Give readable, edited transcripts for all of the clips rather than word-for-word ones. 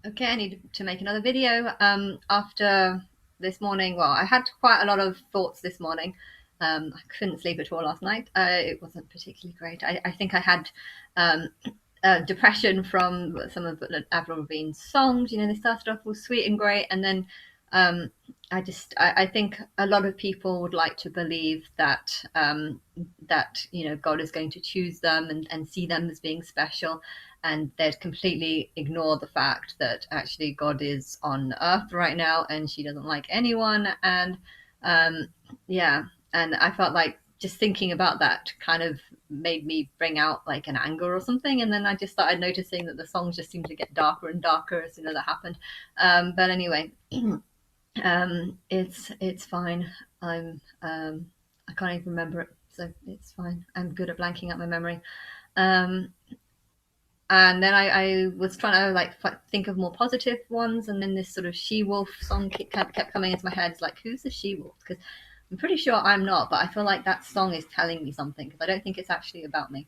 Okay, I need to make another video after this morning. Well, I had quite a lot of thoughts this morning. I couldn't sleep at all last night. It wasn't particularly great. I think I had um, depression from some of Avril Lavigne's songs. You know, they started off all sweet and great, and then um, I think a lot of people would like to believe that that God is going to choose them and see them as being special, and they'd completely ignore the fact that actually God is on earth right now and she doesn't like anyone. And um, yeah, and I felt like just thinking about that kind of made me bring out like an anger or something. And then I just started noticing that the songs just seemed to get darker and darker as soon as that happened. But anyway, it's fine. I can't even remember it, so it's fine. I'm good at blanking out my memory. Um, and then I was trying to like think of more positive ones, and then this sort of she wolf song kept coming into my head. It's like, who's the she wolf? Because I'm pretty sure I'm not, but I feel like that song is telling me something because I don't think it's actually about me.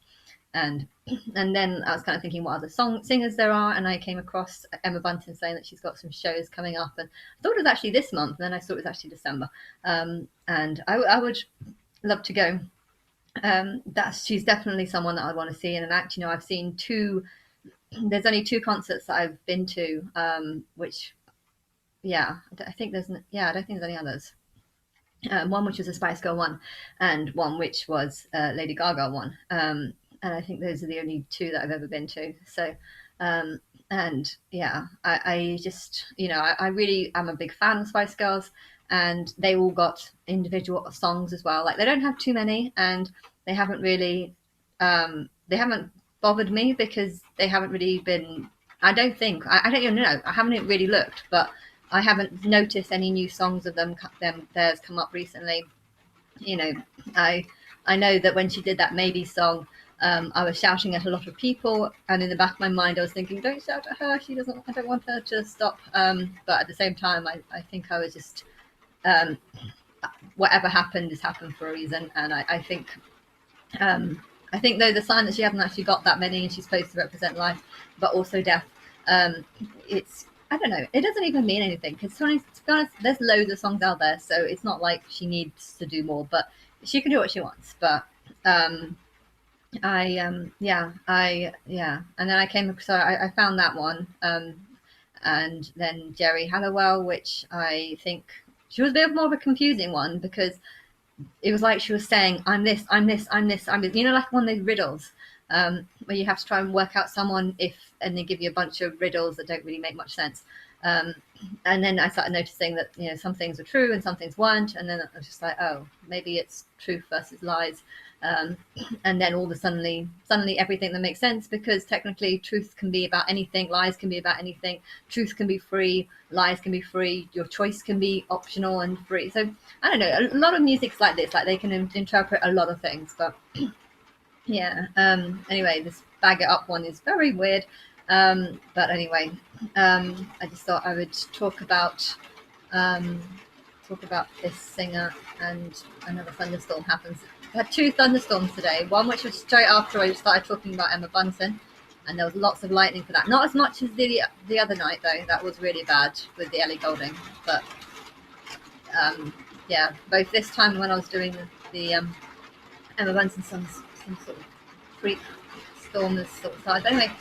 And and then I was kind of thinking what other singers there are, and I came across Emma Bunton saying that she's got some shows coming up, and I thought it was actually this month, and then I saw it was actually December. And I would love to go. She's definitely someone that I want to see. And actually, I've seen two. There's only two concerts that I've been to, which yeah, I think there's yeah, I don't think there's any others. One which was a Spice Girl one, and one which was Lady Gaga one. And I think those are the only two that I've ever been to. So, and yeah, I just I really am a big fan of Spice Girls, and they all got individual songs as well. Like they don't have too many, and they haven't really they haven't bothered me because they haven't really been. I don't think I don't even know. I haven't really looked, but I haven't noticed any new songs of theirs come up recently. You know, I I know that when she did that Maybe song, I was shouting at a lot of people, and in the back of my mind, I was thinking, "Don't shout at her. She doesn't. I don't want her to stop." But at the same time, I think I was just um, whatever happened has happened for a reason, and I think though the sign that she hasn't actually got that many and she's supposed to represent life, but also death. It's I don't know. It doesn't even mean anything because to be honest, there's loads of songs out there, so it's not like she needs to do more. But she can do what she wants. But um, yeah, and then I came so I found that one, and then Gerri Haliwell, which I think she was a bit more of a confusing one because it was like she was saying, "I'm this, I'm this, I'm this, I'm this." You know, like one of those riddles where you have to try and work out someone and they give you a bunch of riddles that don't really make much sense. Um, and then I started noticing that some things were true and some things weren't, and then I was just like, oh, maybe it's truth versus lies. Um, and then all of a suddenly everything that makes sense because technically truth can be about anything, lies can be about anything, truth can be free, lies can be free, your choice can be optional and free. So I don't know, a lot of music's like this, like they can interpret a lot of things. But yeah, anyway, this bag it up one is very weird. But anyway, I just thought I would um, talk about this singer. And another thunderstorm happens. I had two thunderstorms today. One which was straight after I started talking about Emma Bunton, and there was lots of lightning for that. Not as much as the other night though. That was really bad with the Ellie Goulding. But yeah, both this time when I was doing the Emma Bunton songs, some sort of freak storm has sort of started. But anyway,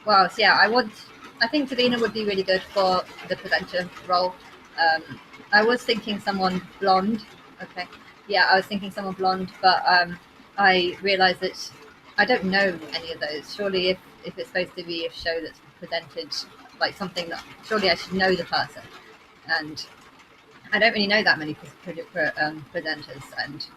well, so yeah, I think Davina would be really good for the presenter role. I was thinking someone blonde. Okay, yeah, I was thinking someone blonde, but I realised that I don't know any of those. Surely, if it's supposed to be a show that's presented like something that, surely I should know the person, and I don't really know that many presenters, and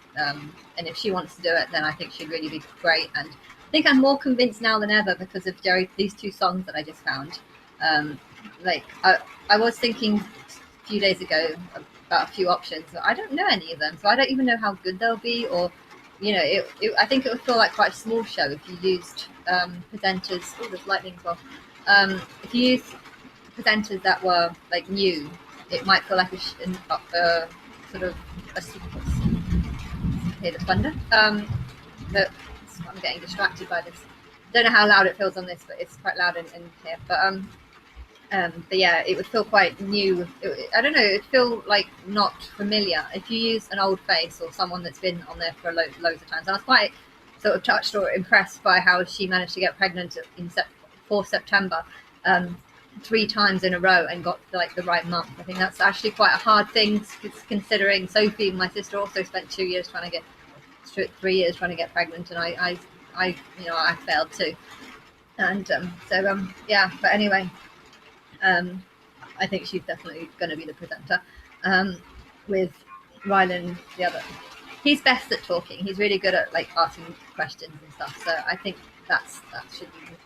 if she wants to do it, then I think she'd really be great. And I think I'm more convinced now than ever because of these two songs that I just found. Um, like I was thinking a few days ago about a few options, but I don't know any of them, so I don't even know how good they'll be. Or I think it would feel like quite a small show if you used presenters. Oh, there's lightning as well. If you used presenters that were like new, it might feel like sort of hear the thunder. But I'm getting distracted by this. Don't know how loud it feels on this, but it's quite loud in here. But But yeah, it would feel quite new. I don't know. It'd feel like not familiar if you use an old face or someone that's been on there for loads of times. And I was quite sort of touched or impressed by how she managed to get pregnant in 4th September, 3 times in a row, and got like the right month. I think that's actually quite a hard thing, considering Sophie, my sister, also spent 2 years trying to get 3 years trying to get pregnant, and I I failed too. And yeah, but anyway, um, I think she's definitely going to be the presenter, with Rylan the other. He's best at talking. He's really good at like asking questions and stuff. So I think that should be